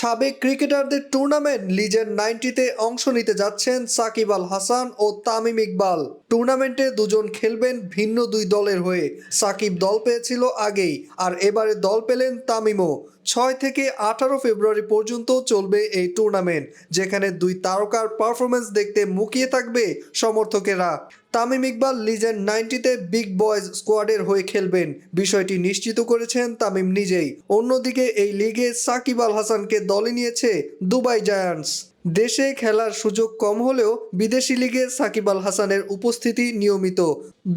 সাবেক ক্রিকেটারদের tournament legend 90-তে অংশ নিতে যাচ্ছেন সাকিব আল হাসান ও তামিম ইকবাল। টুর্নামেন্টে দুজন খেলবেন ভিন্ন দুই দলের হয়ে। সাকিব দল পেয়েছিল আগেই, আর এবারে দল পেলেন তামিমও। 6 থেকে 18 ফেব্রুয়ারি পর্যন্ত চলবে এই টুর্নামেন্ট, যেখানে দুই তারকার পারফরমেন্স দেখতে মুখিয়ে থাকবে সমর্থকেরা। তামিম ইকবাল লিজেন্ড 90-তে বিগ বয়েজ স্কোয়াডের হয়ে খেলবেন, বিষয়টি নিশ্চিত করেছেন তামিম নিজেই। অন্যদিকে এই লিগে সাকিব আল হাসানকে দলে নিয়েছে দুবাই জায়ান্টস। দেশে খেলার সুযোগ কম হলেও বিদেশি লিগে সাকিব আল হাসানের উপস্থিতি নিয়মিত।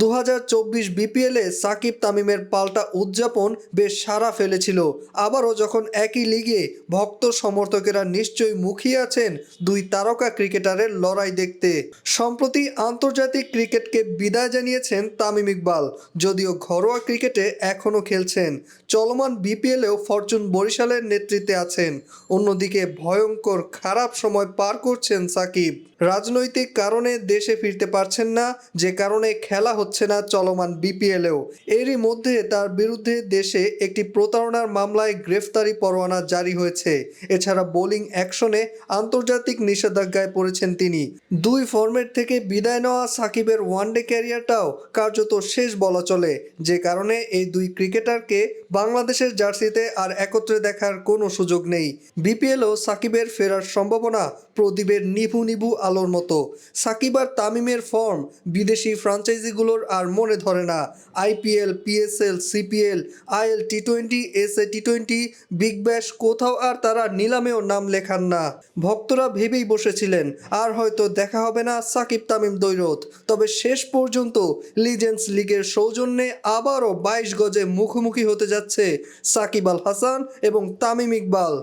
2024 বিপিএলে সাকিব তামিমের পাল্টা উদযাপন বেশ সাড়া ফেলেছিল। আবারও যখন একই লিগে ভক্ত সমর্থকেরা নিশ্চয়ই মুখিয়ে আছেন দুই তারকা ক্রিকেটারের লড়াই দেখতে। সম্প্রতি আন্তর্জাতিক ক্রিকেটকে বিদায় জানিয়েছেন তামিম ইকবাল, যদিও ঘরোয়া ক্রিকেটে এখনও খেলছেন। চলমান বিপিএলেও ফরচুন বরিশালের নেতৃত্বে আছেন। অন্যদিকে ভয়ঙ্কর খারাপ সময় পার করছেন সাকিব। রাজনৈতিক কারণে দেশে ফিরতে পারছেন না, যে কারণে খেলা হচ্ছে না চলমান বিপিএলেও। এরই মধ্যে তার বিরুদ্ধে দেশে একটি প্রতারণার মামলায় গ্রেফতারি পরোয়ানা জারি হয়েছে। এছাড়া বোলিং অ্যাকশনে আন্তর্জাতিক নিষেধাজ্ঞায় পড়েছেন তিনি। দুই ফরম্যাট থেকে বিদায় নেওয়া সাকিবের ওয়ানডে ক্যারিয়ারটাও কার্যত শেষ বলা চলে, যে কারণে এই দুই ক্রিকেটারকে বাংলাদেশের জার্সিতে আর একত্রে দেখার কোনো সুযোগ নেই। বিপিএলও সাকিবের ফেরার সম্ভাবনা প্রদীপের নিভু নিভু আলোর মতো। সাকিব আর তামিমের ফর্ম বিদেশি ফ্র্যাঞ্চাইজিগুলোর আর মনে ধরে না। IPL, PSL, CPL, IL টি-20, SA টি-20, Big Bash কোথাও আর তারা নিলামেও নাম লেখান না। ভক্তরা ভেবেই বসেছিলেন আর হয়তো দেখা হবে না সাকিব তামিম দ্বৈরথ। তবে শেষ পর্যন্ত লিজেন্ডস লিগের সৌজন্যে আবারও 22 গজে মুখোমুখি হতে যাচ্ছে সাকিব আল হাসান এবং তামিম ইকবাল।